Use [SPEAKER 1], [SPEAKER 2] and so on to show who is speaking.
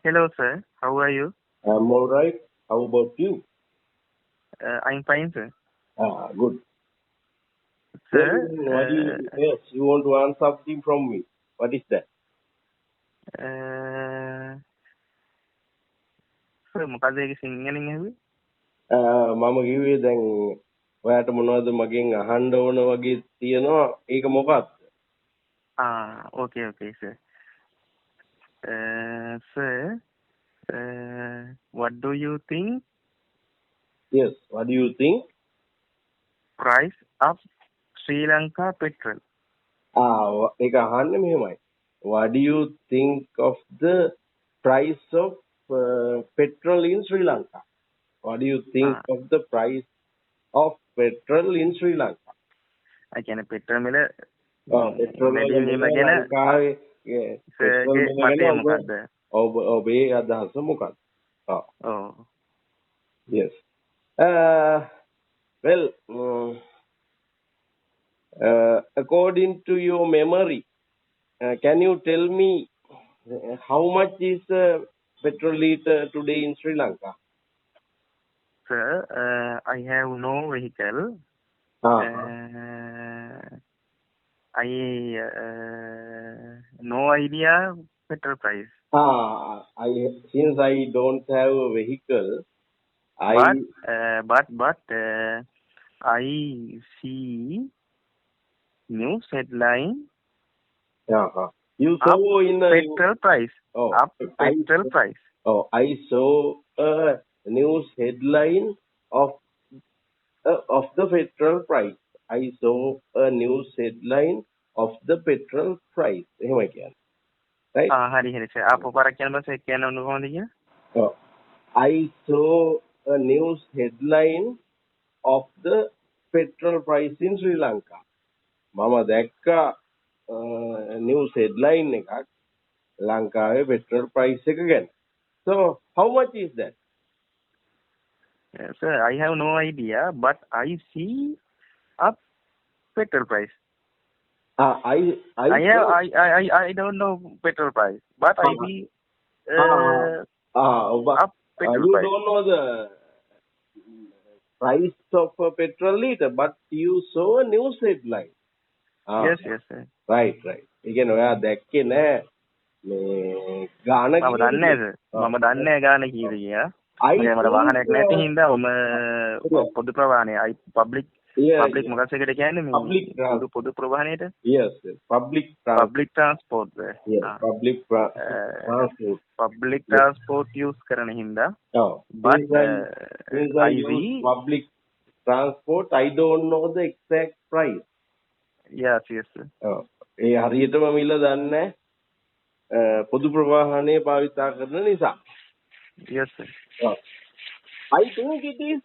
[SPEAKER 1] Hello, sir. How are you?
[SPEAKER 2] I'm all right. How about you?
[SPEAKER 1] I'm fine, sir.
[SPEAKER 2] Good.
[SPEAKER 1] Sir,
[SPEAKER 2] Then what do you, yes, you want to earn something from me. What is that?
[SPEAKER 1] sir, මොකද ඒක සිංහලෙන් ඇහුවේ?
[SPEAKER 2] මම කිව්වේ දැන් ඔයාට මොනවද මගෙන් අහන්න ඕන වගේ තියෙනවා. ඒක මොකක්ද?
[SPEAKER 1] Okay, sir. Sir, what do you think
[SPEAKER 2] Yes, what do you think?
[SPEAKER 1] price of Sri Lanka petrol?
[SPEAKER 2] ඒක අහන්නේ මෙහෙමයි. What do you think of the price of petrol in Sri Lanka? What do you think of the price of petrol in Sri Lanka?
[SPEAKER 1] ඒ කියන්නේ petrol මිල
[SPEAKER 2] petrol
[SPEAKER 1] වැඩි වීම ගැන
[SPEAKER 2] ලංකාවේ
[SPEAKER 1] සර්ගේ මතය මොකක්ද?
[SPEAKER 2] ඔබේ අදහස මොකක්ද? Yes. Well, according to your memory, can you tell me how much is petrol liter today in Sri Lanka?
[SPEAKER 1] Sir, I have no vehicle. I no idea petrol price.
[SPEAKER 2] Since I don't have a vehicle,
[SPEAKER 1] but I see news headline.
[SPEAKER 2] You saw in the
[SPEAKER 1] petrol price. Petrol price.
[SPEAKER 2] I saw a news headline of the petrol price. I saw a news headline of the petrol price. එහෙම කියන්නේ. Right?
[SPEAKER 1] හරි sir. ආපහු පාරක් කියන්න බෑ sir කියන්න ඕන කොහොමද කිය?
[SPEAKER 2] I saw a news headline of the petrol price in Sri Lanka. මම දැක්කා news headline එකක් ලංකාවේ petrol price එක ගැන. So how much is that?
[SPEAKER 1] Sir, I have no idea, but I see a petrol price. I don't know petrol price, but I see
[SPEAKER 2] but
[SPEAKER 1] petrol
[SPEAKER 2] you
[SPEAKER 1] price.
[SPEAKER 2] don't know the price of a petrol liter, but you saw a news headline.
[SPEAKER 1] Yes, sir.
[SPEAKER 2] Right. ඒ කියන්නේ ඔයා දැක්කේ නෑ මේ ගාන
[SPEAKER 1] මම දන්නේ නැහැ sir. මම දන්නේ නැහැ ගාන කීයද කියලා. මට වාහනයක් නැති හින්දා පොදු ප්‍රවාහනය public මොකක්ද ඒකට කියන්නේ මේ පොදු ප්‍රවාහනයට?
[SPEAKER 2] Yes, public
[SPEAKER 1] transport.
[SPEAKER 2] Yes, public transport.
[SPEAKER 1] Public transport use කරන හින්දා. But
[SPEAKER 2] I use public transport, I don't know the exact price.
[SPEAKER 1] Yes, sir.
[SPEAKER 2] ඒ හරියටම මිල දන්නේ පොදු ප්‍රවාහනය භාවිතා කරන නිසා.
[SPEAKER 1] Yes, sir.
[SPEAKER 2] I think it is